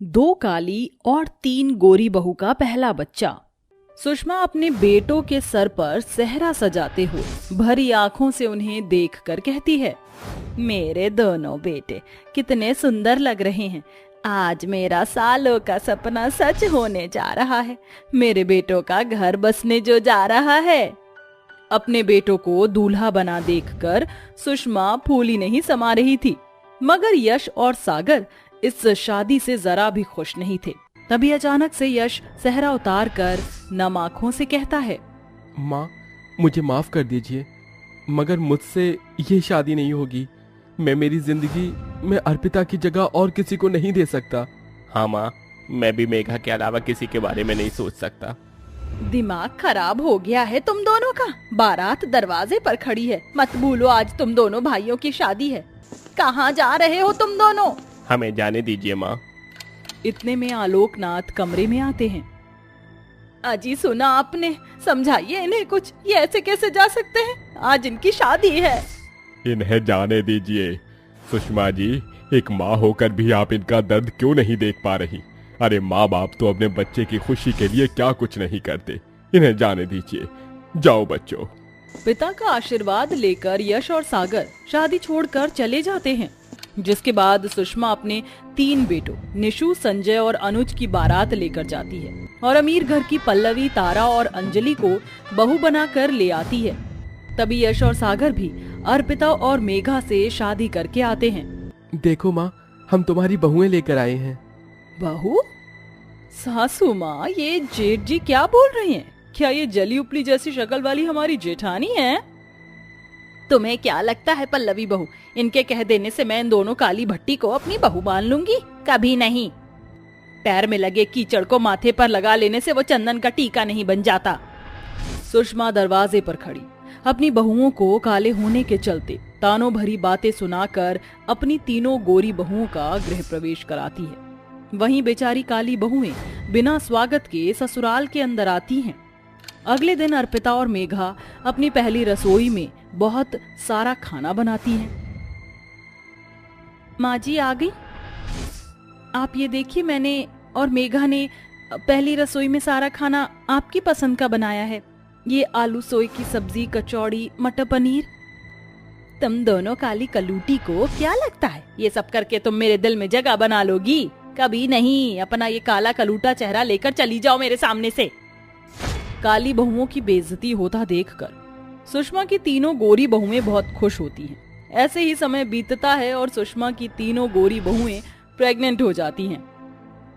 2 काली और 3 गोरी बहू का पहला बच्चा। सुषमा अपने बेटों के सर पर सेहरा सजाते हुए भरी आंखों से उन्हें देखकर कहती है, मेरे दोनों बेटे कितने सुंदर लग रहे हैं। आज मेरा सालों का सपना सच होने जा रहा है। मेरे बेटों का घर बसने जो जा रहा है। अपने बेटों को दूल्हा बना देखकर सुषमा फूली नहीं समा रही थी, मगर यश और सागर इस शादी से जरा भी खुश नहीं थे। तभी अचानक से यश सेहरा उतार कर नम आंखों से कहता है, माँ, मुझे माफ कर दीजिए, मगर मुझसे ये शादी नहीं होगी। मैं मेरी जिंदगी में अर्पिता की जगह और किसी को नहीं दे सकता। हाँ माँ, मैं भी मेघा के अलावा किसी के बारे में नहीं सोच सकता। दिमाग खराब हो गया है तुम दोनों का। बारात दरवाजे पर खड़ी है। मत भूलो आज तुम दोनों भाइयों की शादी है। कहाँ जा रहे हो तुम दोनों? हमें जाने दीजिए माँ। इतने में आलोकनाथ कमरे में आते हैं। अजी सुना आपने, समझाइए इन्हें कुछ। ये ऐसे कैसे जा सकते हैं? आज इनकी शादी है। इन्हें जाने दीजिए। सुषमा जी, एक माँ होकर भी आप इनका दर्द क्यों नहीं देख पा रही? अरे माँ बाप तो अपने बच्चे की खुशी के लिए क्या कुछ नहीं करते। इन्हें जाने दीजिए। जाओ बच्चों। पिता का आशीर्वाद लेकर यश और सागर शादी छोड़कर चले जाते हैं, जिसके बाद सुषमा अपने 3 बेटों निशु, संजय और अनुज की बारात लेकर जाती है और अमीर घर की पल्लवी, तारा और अंजलि को बहू बनाकर ले आती है। तभी यश और सागर भी अर्पिता और मेघा से शादी करके आते हैं। देखो माँ, हम तुम्हारी बहुएं लेकर आए हैं। बहू? सासू माँ, ये जेठ जी क्या बोल रही हैं? क्या ये जली उपली जैसी शक्ल वाली हमारी जेठानी है? तुम्हें क्या लगता है पल्लवी बहू, इनके कह देने से मैं इन दोनों काली भट्टी को अपनी बहू मान लूंगी? कभी नहीं। पैर में लगे कीचड़ को माथे पर लगा लेने से वो चंदन का टीका नहीं बन जाता। सुषमा दरवाजे पर खड़ी अपनी बहुओं को काले होने के चलते तानों भरी बातें सुनाकर अपनी तीनों गोरी बहुओं का गृह प्रवेश कराती है। वहीं बेचारी काली बहुएं बिना स्वागत के ससुराल के अंदर आती हैं। अगले दिन अर्पिता और मेघा अपनी पहली रसोई में बहुत सारा खाना बनाती हैं। माँ जी आ गई। आप ये देखिए, मैंने और मेघा ने पहली रसोई में सारा खाना आपकी पसंद का बनाया है। ये आलू सोए की सब्जी, कचौड़ी, मटर पनीर। तुम दोनों काली कलूटी को क्या लगता है ये सब करके तुम मेरे दिल में जगह बना लोगी? कभी नहीं। अपना ये काला कलूटा चेहरा लेकर चली जाओ मेरे सामने से। काली बहुओं की बेइज्जती होता देखकर सुषमा की तीनों गोरी बहुएं बहुत खुश होती हैं। ऐसे ही समय बीतता है और सुषमा की तीनों गोरी बहुएं प्रेग्नेंट हो जाती हैं।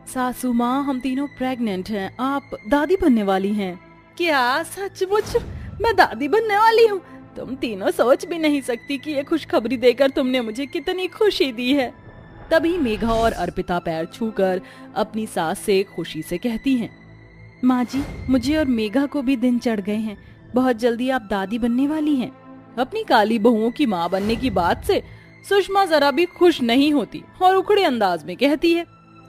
सासू माँ, हम तीनों प्रेग्नेंट हैं। आप दादी बनने वाली हैं। क्या सचमुच मैं दादी बनने वाली हूँ? तुम तीनों सोच भी नहीं सकती कि ये खुशखबरी देकर तुमने मुझे कितनी खुशी दी है। तभी मेघा और अर्पिता पैर छूकर अपनी सास से खुशी से कहती हैं, माँ जी, मुझे और मेघा को भी दिन चढ़ गए हैं। बहुत जल्दी आप दादी बनने वाली हैं। अपनी काली बहुओं की माँ बनने की बात से सुषमा जरा भी खुश नहीं होती और उखड़े अंदाज में कहती है,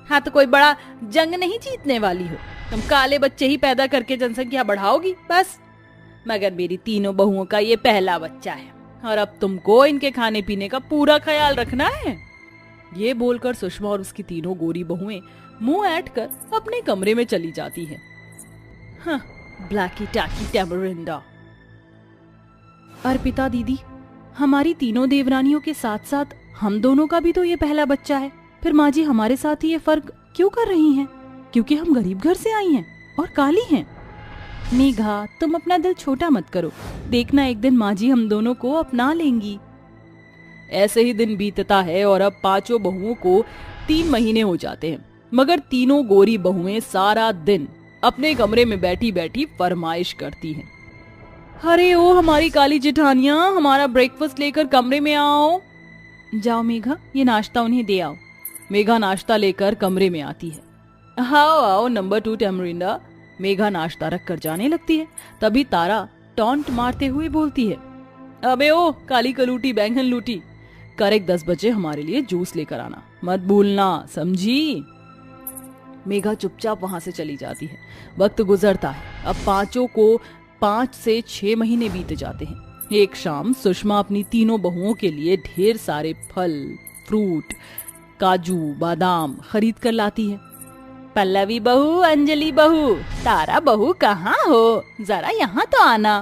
हाँ तो कोई बड़ा जंग नहीं जीतने वाली हो। तुम काले बच्चे ही पैदा करके जनसंख्या बढ़ाओगी बस। मगर मेरी तीनों बहुओं का ये पहला बच्चा है और अब तुमको इनके खाने पीने का पूरा ख्याल रखना है। ये बोलकर सुषमा और उसकी तीनों गोरी बहुएं मुंह ऐंठ कर अपने कमरे में चली जाती हैं। हाँ, ब्लैकी टैकी टैमरिंडा। अर्पिता दीदी, हमारी तीनों देवरानियों के साथ साथ हम दोनों का भी तो ये पहला बच्चा है। फिर माँ जी हमारे साथ ही ये फर्क क्यों कर रही हैं? क्योंकि हम गरीब घर से आई हैं और काली हैं। मेघा, तुम अपना दिल छोटा मत करो। देखना एक दिन माँ जी हम दोनों को अपना लेंगी। ऐसे ही दिन बीतता है और अब 5 बहुओं को 3 महीने हो जाते हैं, मगर तीनों गोरी बहुएं सारा दिन अपने कमरे में बैठी बैठी फरमाइश करती हैं। अरे ओ हमारी काली जेठानियां, हमारा ब्रेकफास्ट लेकर कमरे में आओ। जाओ मेघा, ये नाश्ता उन्हें दे आओ। मेघा नाश्ता लेकर कमरे में आती है। आओ आओ नंबर 2 टैमरिंडा। मेघा नाश्ता रख कर जाने लगती है। तभी तारा टॉन्ट मारते हुए बोलती है, अबे ओ काली कलूटी बैंगन लूटी, करेक्ट 10 बजे हमारे लिए जूस लेकर आना, मत भूलना, समझी? मेघा चुपचाप वहां से चली जाती है। वक्त गुजरता है। अब 5 को 5 से 6 महीने बीत जाते हैं। एक शाम सुषमा अपनी तीनों बहुओं के लिए ढेर सारे फल, फ्रूट, काजू बादाम खरीद कर लाती है। पल्लवी बहू, अंजलि बहू, तारा बहू कहाँ हो, जरा यहाँ तो आना।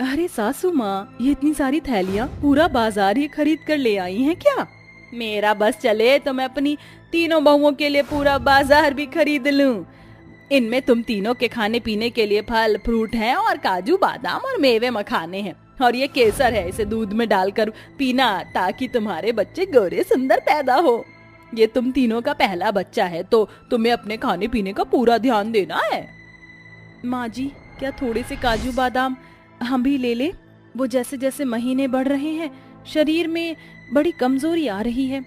अरे सासू माँ, ये इतनी सारी थैलियाँ पूरा बाजार ही खरीद कर ले आई हैं क्या? मेरा बस चले तो मैं अपनी तीनों बहुओं के लिए पूरा बाजार भी खरीद लूं। इनमें तुम तीनों के खाने पीने के लिए फल फ्रूट हैं और काजू बादाम और मेवे मखाने हैं, और ये केसर है, इसे दूध में डालकर पीना ताकि तुम्हारे बच्चे गोरे सुंदर पैदा हो। ये तुम तीनों का पहला बच्चा है तो तुम्हें अपने खाने पीने का पूरा ध्यान देना है। माँ जी, क्या थोड़े से काजू बादाम हम भी ले ले? वो जैसे जैसे महीने बढ़ रहे हैं शरीर में बड़ी कमजोरी आ रही है।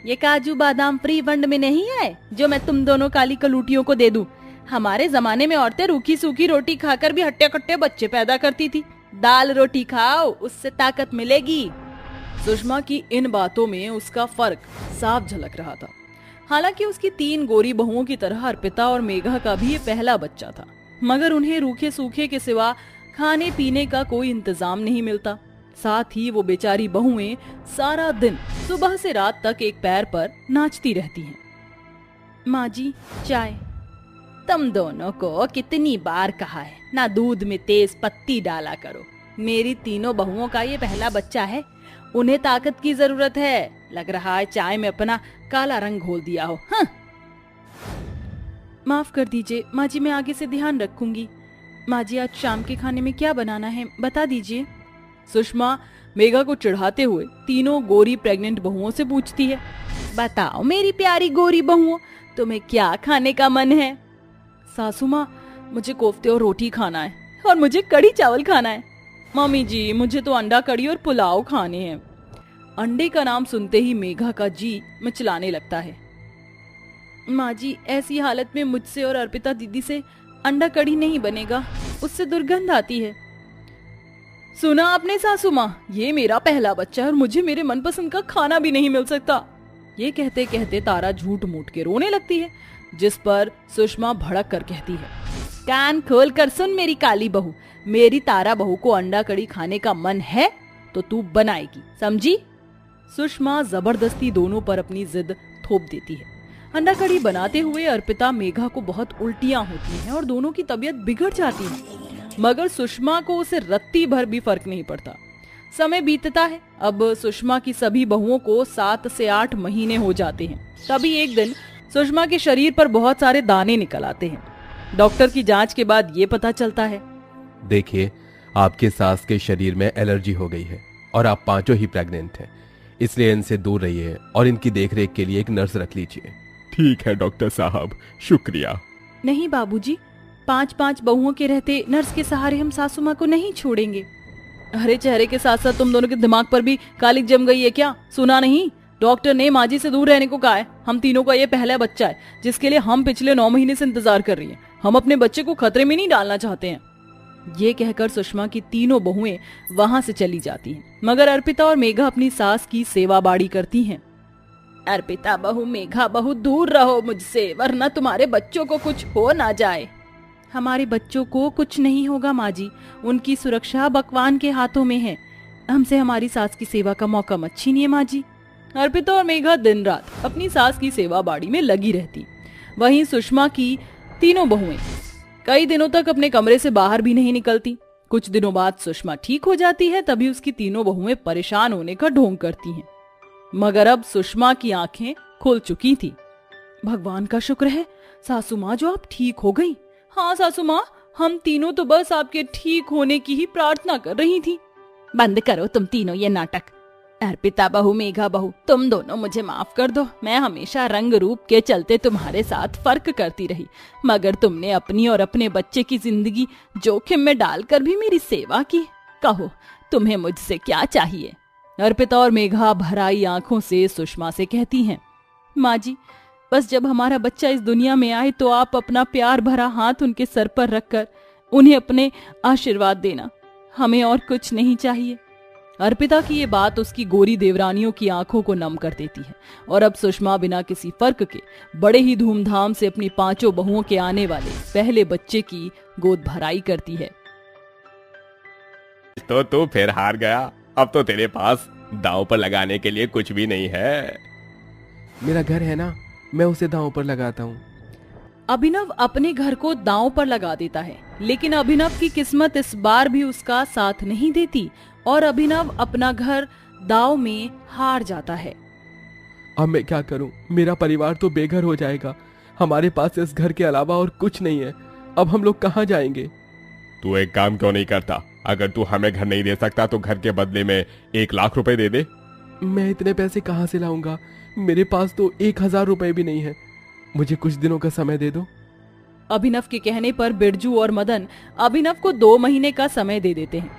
ये काजू बादाम फ्री फंड में नहीं है जो मैं तुम दोनों काली कलूटियों को दे दूं। हमारे जमाने में औरतें रूखी सूखी रोटी खाकर भी हट्टे कट्टे बच्चे पैदा करती थी। दाल रोटी खाओ, उससे ताकत मिलेगी। सुषमा की इन बातों में उसका फर्क साफ झलक रहा था। हालांकि उसकी 3 गोरी बहुओं की तरह अर्पिता और मेघा का भी ये पहला बच्चा था, मगर उन्हें रूखे सूखे के सिवा खाने पीने का कोई इंतजाम नहीं मिलता। साथ ही वो बेचारी बहुएं सारा दिन सुबह से रात तक एक पैर पर नाचती रहती हैं। माँ जी, चाय। तुम दोनों को कितनी बार कहा है ना दूध में तेज पत्ती डाला करो। मेरी तीनों बहुओं का ये पहला बच्चा है, उन्हें ताकत की जरूरत है। लग रहा है चाय में अपना काला रंग घोल दिया हो। हाँ। माफ कर दीजिए माँ जी, मैं आगे से ध्यान रखूंगी। माँ जी, आज शाम के खाने में क्या बनाना है बता दीजिए। सुषमा मेघा को चिढ़ाते हुए तीनों गोरी प्रेग्नेंट बहुओं से पूछती है। बताओ मेरी प्यारी गोरी बहुओं, तुम्हें क्या खाने का मन है? सासू माँ, मुझे कोफ्ते और रोटी खाना है, और मुझे कढ़ी चावल खाना है। मम्मी जी, मुझे तो अंडा कढ़ी और पुलाव खाने हैं। अंडे का नाम सुनते ही मेघा का जी मिचलाने लगता है। माँ जी, ऐसी हालत में मुझसे और अर्पिता दीदी से अंडा कढ़ी नहीं बनेगा, उससे दुर्गंध आती है। सुना आपने सासू माँ, ये मेरा पहला बच्चा है और मुझे मेरे मनपसंद का खाना भी नहीं मिल सकता। ये कहते कहते तारा झूठ मूठ के रोने लगती है, जिस पर सुषमा भड़क कर कहती है। कान खोल कर सुन मेरी काली बहू, मेरी तारा बहू को अंडा कढ़ी खाने का मन है तो तू बनाएगी, समझी? सुषमा जबरदस्ती दोनों पर अपनी जिद थोप देती है। अंडा कढ़ी बनाते हुए अर्पिता मेघा को बहुत उल्टियां होती हैं और दोनों की तबीयत बिगड़ जाती है, मगर सुषमा को उसे रत्ती भर भी फर्क नहीं पड़ता। समय बीतता है। अब सुषमा की सभी बहुओं को 7 से 8 महीने हो जाते हैं। तभी एक दिन सुषमा के शरीर पर बहुत सारे दाने निकल आते हैं। डॉक्टर की जांच के बाद ये पता चलता है, देखिए, आपके सास के शरीर में एलर्जी हो गई है और आप पांचों ही प्रेग्नेंट हैं, इसलिए इनसे दूर रहिए और इनकी देखरेख के लिए एक नर्स रख लीजिए। ठीक है डॉक्टर साहब, शुक्रिया। नहीं बाबूजी, 5-5 बहुओं के रहते नर्स के सहारे हम सासू माँ को नहीं छोड़ेंगे। अरे चेहरे के साथ साथ तुम दोनों के दिमाग पर भी कालिक जम गई है क्या? सुना नहीं, डॉक्टर ने माँ जी से दूर रहने को कहा है। हम तीनों का ये पहला बच्चा है जिसके लिए हम पिछले 9 महीने से इंतजार कर रही हैं। हम अपने बच्चे को खतरे में नहीं डालना चाहते हैं। ये कहकर सुषमा की तीनों बहुएं वहां से चली जाती हैं, मगर अर्पिता और मेघा अपनी सास की सेवा बाड़ी करती हैं। अर्पिता बहू, मेघा बहू, दूर रहो मुझसे, वरना तुम्हारे बच्चों को कुछ हो ना जाए। हमारे बच्चों को कुछ नहीं होगा माँ जी, उनकी सुरक्षा भगवान के हाथों में है। हमसे हमारी सास की सेवा का मौका मत छीनिए माँ जी। अर्पिता और मेघा दिन रात अपनी सास की सेवा बाड़ी में लगी रहती। वहीं सुषमा की तीनों बहुएं कई दिनों तक अपने कमरे से बाहर भी नहीं निकलती। कुछ दिनों बाद सुषमा ठीक हो जाती है, तभी उसकी तीनों बहुएं परेशान होने का ढोंग करती हैं। मगर अब सुषमा की आंखें खुल चुकी थी। भगवान का शुक्र है सासू माँ, जो आप ठीक हो गई। हाँ सासू माँ, हम तीनों तो बस आपके ठीक होने की ही प्रार्थना कर रही थी। बंद करो तुम तीनों ये नाटक। अर्पिता बहू, मेघा बहू, तुम दोनों मुझे माफ कर दो। मैं हमेशा रंग रूप के चलते तुम्हारे साथ फर्क करती रही, मगर तुमने अपनी और अपने बच्चे की जिंदगी जोखिम में डालकर भी मेरी सेवा की। कहो तुम्हें मुझसे क्या चाहिए? अर्पिता और मेघा भराई आंखों से सुषमा से कहती हैं, माँ जी, बस जब हमारा बच्चा इस दुनिया में आए तो आप अपना प्यार भरा हाथ उनके सर पर रखकर उन्हें अपने आशीर्वाद देना, हमें और कुछ नहीं चाहिए। अर्पिता की ये बात उसकी गोरी देवरानियों की आंखों को नम कर देती है और अब सुषमा बिना किसी फर्क के बड़े ही धूमधाम से अपनी पांचों बहुओं के आने वाले पहले बच्चे की गोद भराई करती है। तो तू फिर हार गया। अब तो तेरे पास दांव पर लगाने के लिए कुछ भी नहीं है। मेरा घर है ना, मैं उसे दांव पर लगाता हूँ। अभिनव अपने घर को दांव पर लगा देता है, लेकिन अभिनव की किस्मत इस बार भी उसका साथ नहीं देती और अभिनव अपना घर दांव में हार जाता है। अब मैं क्या करूं? मेरा परिवार तो बेघर हो जाएगा। हमारे पास इस घर के अलावा और कुछ नहीं है। अब हम लोग कहाँ जाएंगे? तू एक काम क्यों नहीं करता? अगर तू हमें घर नहीं दे सकता तो घर के बदले में 1,00,000 रुपए दे दे। मैं इतने पैसे कहाँ से लाऊंगा? मेरे पास तो 1,000 रुपए भी नहीं है। मुझे कुछ दिनों का समय दे दो। अभिनव के कहने पर बिरजू और मदन अभिनव को 2 महीने का समय दे देते हैं।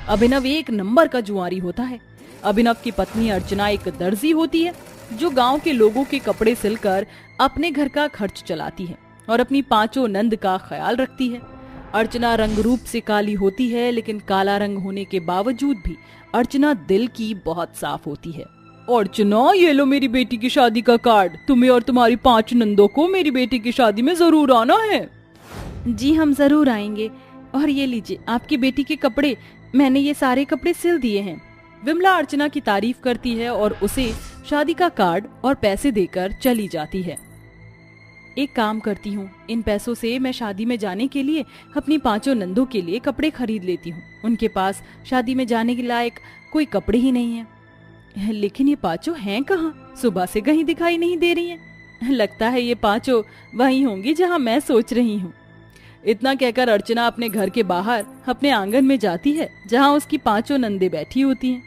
अभिनव एक नंबर का जुआरी होता है। अभिनव की पत्नी अर्चना एक दर्जी होती है जो गांव के लोगों के कपड़े सिलकर अपने घर का खर्च चलाती है और अपनी 5 नंद का ख्याल रखती है। अर्चना रंग रूप से काली होती है, लेकिन काला रंग होने के बावजूद भी अर्चना दिल की बहुत साफ होती है। अर्चना, ये लो मेरी बेटी की शादी का कार्ड। तुम्हें और तुम्हारी 5 नंदों को मेरी बेटी की शादी में जरूर आना है। जी हम जरूर आएंगे। और ये लीजिए आपकी बेटी के कपड़े, मैंने ये सारे कपड़े सिल दिए हैं। विमला अर्चना की तारीफ करती है और उसे शादी का कार्ड और पैसे देकर चली जाती है। एक काम करती हूँ, इन पैसों से मैं शादी में जाने के लिए अपनी 5 नंदों के लिए कपड़े खरीद लेती हूँ। उनके पास शादी में जाने के लायक कोई कपड़े ही नहीं है। लेकिन ये 5 हैं कहाँ? सुबह से कहीं दिखाई नहीं दे रही हैं। लगता है ये 5 वहीं होंगी जहाँ मैं सोच रही हूँ। इतना कहकर अर्चना अपने घर के बाहर अपने आंगन में जाती है जहाँ उसकी 5 नंदे बैठी होती हैं।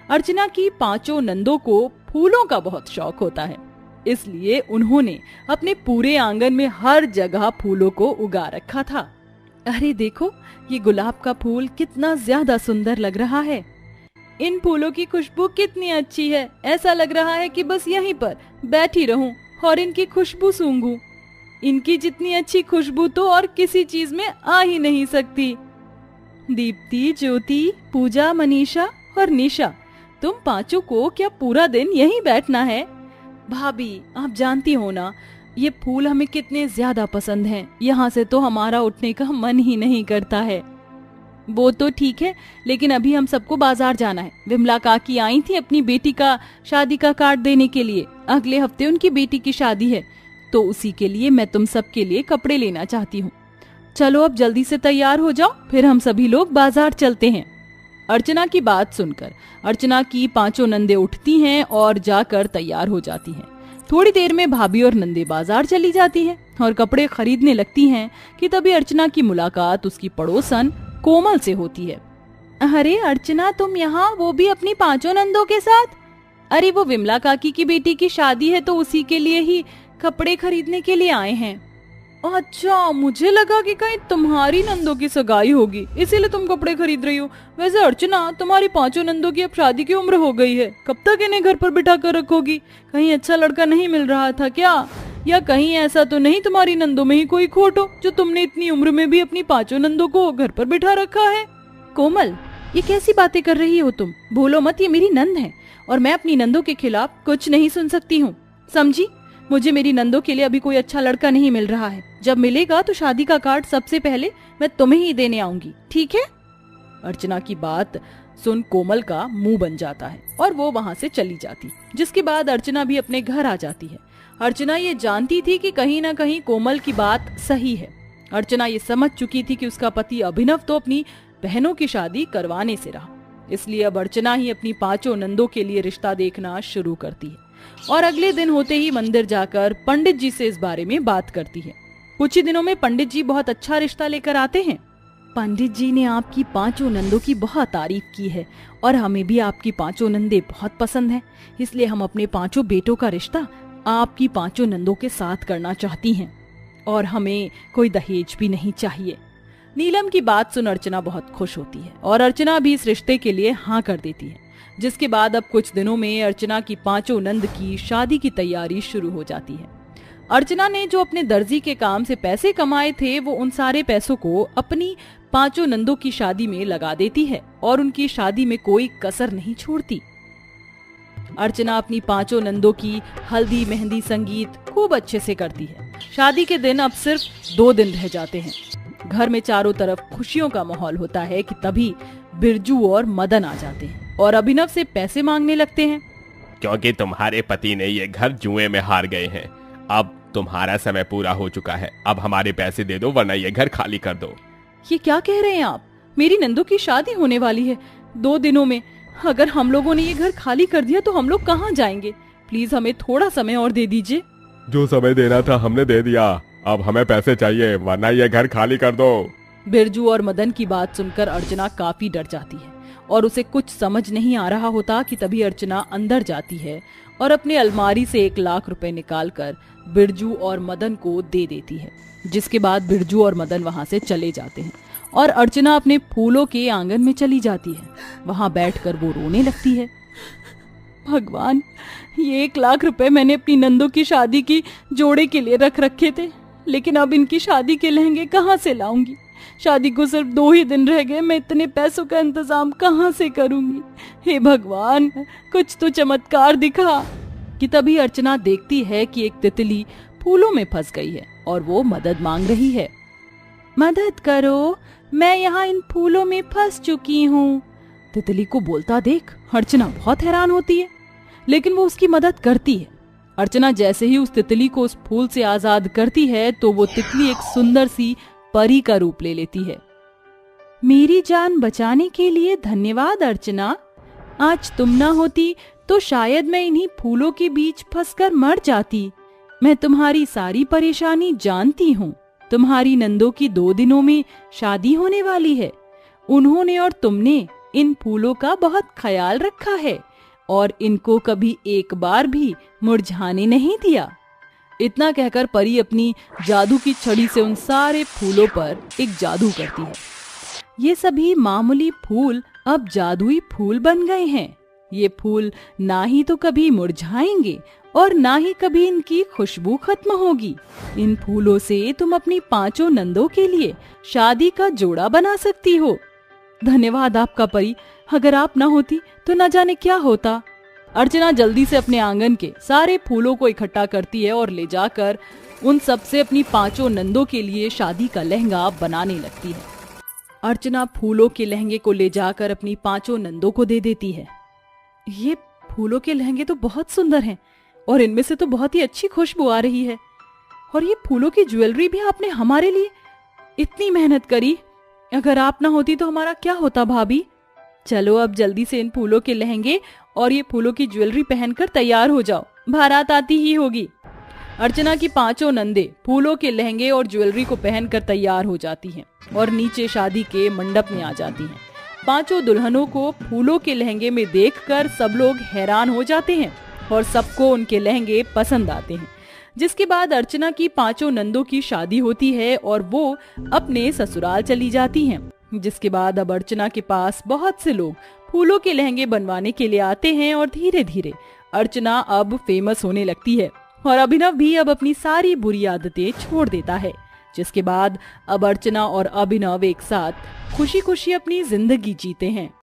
अर्चना की 5 नंदों को फूलों का बहुत शौक होता है, इसलिए उन्होंने अपने पूरे आंगन में हर जगह फूलों को उगा रखा था। अरे देखो, ये गुलाब का फूल कितना ज्यादा सुंदर लग रहा है। इन फूलों की खुशबू कितनी अच्छी है। ऐसा लग रहा है कि बस यहीं पर बैठी रहूं और इनकी खुशबू सूंघूं। इनकी जितनी अच्छी खुशबू तो और किसी चीज में आ ही नहीं सकती। दीप्ति, ज्योति, पूजा, मनीषा और निशा, तुम 5 को क्या पूरा दिन यहीं बैठना है? भाभी, आप जानती हो ना, ये फूल हमें कितने ज्यादा पसंद हैं। यहाँ से तो हमारा उठने का मन ही नहीं करता है। वो तो ठीक है, लेकिन अभी हम सबको बाजार जाना है। विमला काकी आई थी अपनी बेटी का शादी का कार्ड देने के लिए। अगले हफ्ते उनकी बेटी की शादी है, तो उसी के लिए मैं तुम सबके लिए कपड़े लेना चाहती हूँ। चलो अब जल्दी से तैयार हो जाओ, फिर हम सभी लोग बाजार चलते हैं। अर्चना की बात सुनकर अर्चना की 5 नंदे उठती हैं और जाकर तैयार हो जाती हैं। थोड़ी देर में भाभी और नंदे बाजार चली जाती हैं और कपड़े खरीदने लगती हैं कि तभी अर्चना की मुलाकात उसकी पड़ोसन कोमल से होती है। अरे अर्चना, तुम यहाँ, वो भी अपनी 5 नंदों के साथ? अरे वो विमला काकी की बेटी की शादी है तो उसी के लिए ही कपड़े खरीदने के लिए आए हैं। अच्छा, मुझे लगा कि कहीं तुम्हारी नंदों की सगाई होगी, इसीलिए तुम कपड़े खरीद रही हो। वैसे अर्चना, तुम्हारी 5 नंदों की अब शादी की उम्र हो गई है। कब तक इन्हें घर पर बिठा कर रखोगी? कहीं अच्छा लड़का नहीं मिल रहा था क्या? या कहीं ऐसा तो नहीं तुम्हारी नंदों में ही कोई खोट हो जो तुमने इतनी उम्र में भी अपनी 5 नंदों को घर पर बिठा रखा है? कोमल, ये कैसी बातें कर रही हो तुम? भूलो मत, ये मेरी नंद है और मैं अपनी नंदों के खिलाफ कुछ नहीं सुन सकती हूँ, समझी? मुझे मेरी नंदों के लिए अभी कोई अच्छा लड़का नहीं मिल रहा है। जब मिलेगा तो शादी का कार्ड सबसे पहले मैं तुम्हें ही देने आऊंगी, ठीक है? अर्चना की बात सुन कोमल का मुंह बन जाता है और वो वहाँ से चली जाती, जिसके बाद अर्चना भी अपने घर आ जाती है। अर्चना ये जानती थी कि कहीं ना कहीं कोमल की बात सही है। अर्चना ये समझ चुकी थी कि उसका पति अभिनव तो अपनी बहनों की शादी करवाने से रहा, इसलिए अब अर्चना ही अपनी 5 नंदों के लिए रिश्ता देखना शुरू करती है और अगले दिन होते ही मंदिर जाकर पंडित जी से इस बारे में बात करती है। कुछ ही दिनों में पंडित जी बहुत अच्छा रिश्ता लेकर आते हैं। पंडित जी ने आपकी 5 नंदों की बहुत तारीफ की है और हमें भी आपकी 5 नंदे बहुत पसंद हैं, इसलिए हम अपने 5 बेटों का रिश्ता आपकी 5 नंदों के साथ करना चाहती हैं और हमें कोई दहेज भी नहीं चाहिए। नीलम की बात सुन अर्चना बहुत खुश होती है और अर्चना भी इस रिश्ते के लिए हाँ कर देती है, जिसके बाद अब कुछ दिनों में अर्चना की 5 नंद की शादी की तैयारी शुरू हो जाती है। अर्चना ने जो अपने दर्जी के काम से पैसे कमाए थे, वो उन सारे पैसों को अपनी 5 नंदों की शादी में लगा देती है और उनकी शादी में कोई कसर नहीं छोड़ती। अर्चना अपनी 5 नंदों की हल्दी, मेहंदी, संगीत खूब अच्छे से करती है। शादी के दिन अब सिर्फ 2 दिन रह जाते हैं। घर में चारों तरफ खुशियों का माहौल होता है कि तभी बिरजू और मदन आ जाते हैं और अभिनव से पैसे मांगने लगते हैं। क्योंकि तुम्हारे पति ने ये घर जुए में हार गए हैं। अब तुम्हारा समय पूरा हो चुका है, अब हमारे पैसे दे दो वरना ये घर खाली कर दो। ये क्या कह रहे हैं आप? मेरी नंदू की शादी होने वाली है 2 दिनों में। अगर हम लोगों ने ये घर खाली कर दिया तो हम लोग कहाँ जाएंगे? प्लीज हमें थोड़ा समय और दे दीजिए। जो समय देना था हमने दे दिया, अब हमें पैसे चाहिए वरना ये घर खाली कर दो। बिरजू और मदन की बात सुनकर अर्चना काफी डर जाती है और उसे कुछ समझ नहीं आ रहा होता कि तभी अर्चना अंदर जाती है और अपने अलमारी से 1 लाख रुपए निकालकर बिरजू और मदन को दे देती है। जिसके बाद बिरजू और मदन वहां से चले जाते हैं और अर्चना अपने फूलों के आंगन में चली जाती है। वहां बैठकर वो रोने लगती है। भगवान, ये 1 लाख रुपए मैंने अपनी नंदू की शादी की जोड़े के लिए रख रखे थे, लेकिन अब इनकी शादी के लहंगे कहाँ से लाऊंगी? शादी को सिर्फ 2 ही दिन रह गए, मैं इतने पैसों का इंतजाम कहाँ से करूंगी? हे भगवान, कुछ तो चमत्कार दिखा। कि तभी अर्चना देखती है कि एक तितली फूलों में फंस गई है और वो मदद मांग रही है। मदद करो, मैं यहाँ इन फूलों में फंस चुकी हूँ। तितली को बोलता देख अर्चना बहुत हैरान होती है, लेकिन वो उसकी मदद करती है। अर्चना जैसे ही उस तितली को उस फूल से आजाद करती है तो वो तितली एक सुंदर सी परी का रूप ले लेती है। मेरी जान बचाने के लिए धन्यवाद अर्चना। आज तुम ना होती तो शायद मैं इन्हीं फूलों के बीच फंसकर मर जाती। मैं तुम्हारी सारी परेशानी जानती हूँ। तुम्हारी नंदो की 2 दिनों में शादी होने वाली है। उन्होंने और तुमने इन फूलों का बहुत ख्याल रखा है और इनको कभी एक बार भी मुरझाने नहीं दिया। इतना कहकर परी अपनी जादू की छड़ी से उन सारे फूलों पर एक जादू करती है। ये सभी मामूली फूल अब जादुई फूल बन गए हैं। ये फूल ना ही तो कभी मुरझाएंगे और ना ही कभी इनकी खुशबू खत्म होगी। इन फूलों से तुम अपनी 5 नंदों के लिए शादी का जोड़ा बना सकती हो। धन्यवाद आपका परी, अगर आप ना होती तो न जाने क्या होता। अर्चना जल्दी से अपने आंगन के सारे फूलों को इकट्ठा करती है और ले जाकर उन सब से अपनी 5 नंदों के लिए शादी का लहंगा बनाने लगती है। अर्चना फूलों के लहंगे को ले जाकर अपनी 5 नंदों को दे देती है। ये फूलों के लहंगे तो बहुत सुंदर हैं और इनमें से तो बहुत ही अच्छी खुशबू आ रही है। और ये फूलों की ज्वेलरी भी आपने हमारे लिए इतनी मेहनत करी। अगर आप ना होती तो हमारा क्या होता भाभी? चलो अब जल्दी से इन फूलों के लहंगे और ये फूलों की ज्वेलरी पहनकर तैयार हो जाओ, बारात आती ही होगी। अर्चना की 5 नंदे फूलों के लहंगे और ज्वेलरी को पहनकर तैयार हो जाती हैं और नीचे शादी के मंडप में आ जाती हैं। 5 दुल्हनों को फूलों के लहंगे में देखकर सब लोग हैरान हो जाते हैं और सबको उनके लहंगे पसंद आते हैं। जिसके बाद अर्चना की 5 नंदों की शादी होती है और वो अपने ससुराल चली जाती हैं। जिसके बाद अब अर्चना के पास बहुत से लोग फूलों के लहंगे बनवाने के लिए आते हैं और धीरे धीरे अर्चना अब फेमस होने लगती है और अभिनव भी अब अपनी सारी बुरी आदतें छोड़ देता है। जिसके बाद अब अर्चना और अभिनव एक साथ खुशी खुशी अपनी जिंदगी जीते हैं।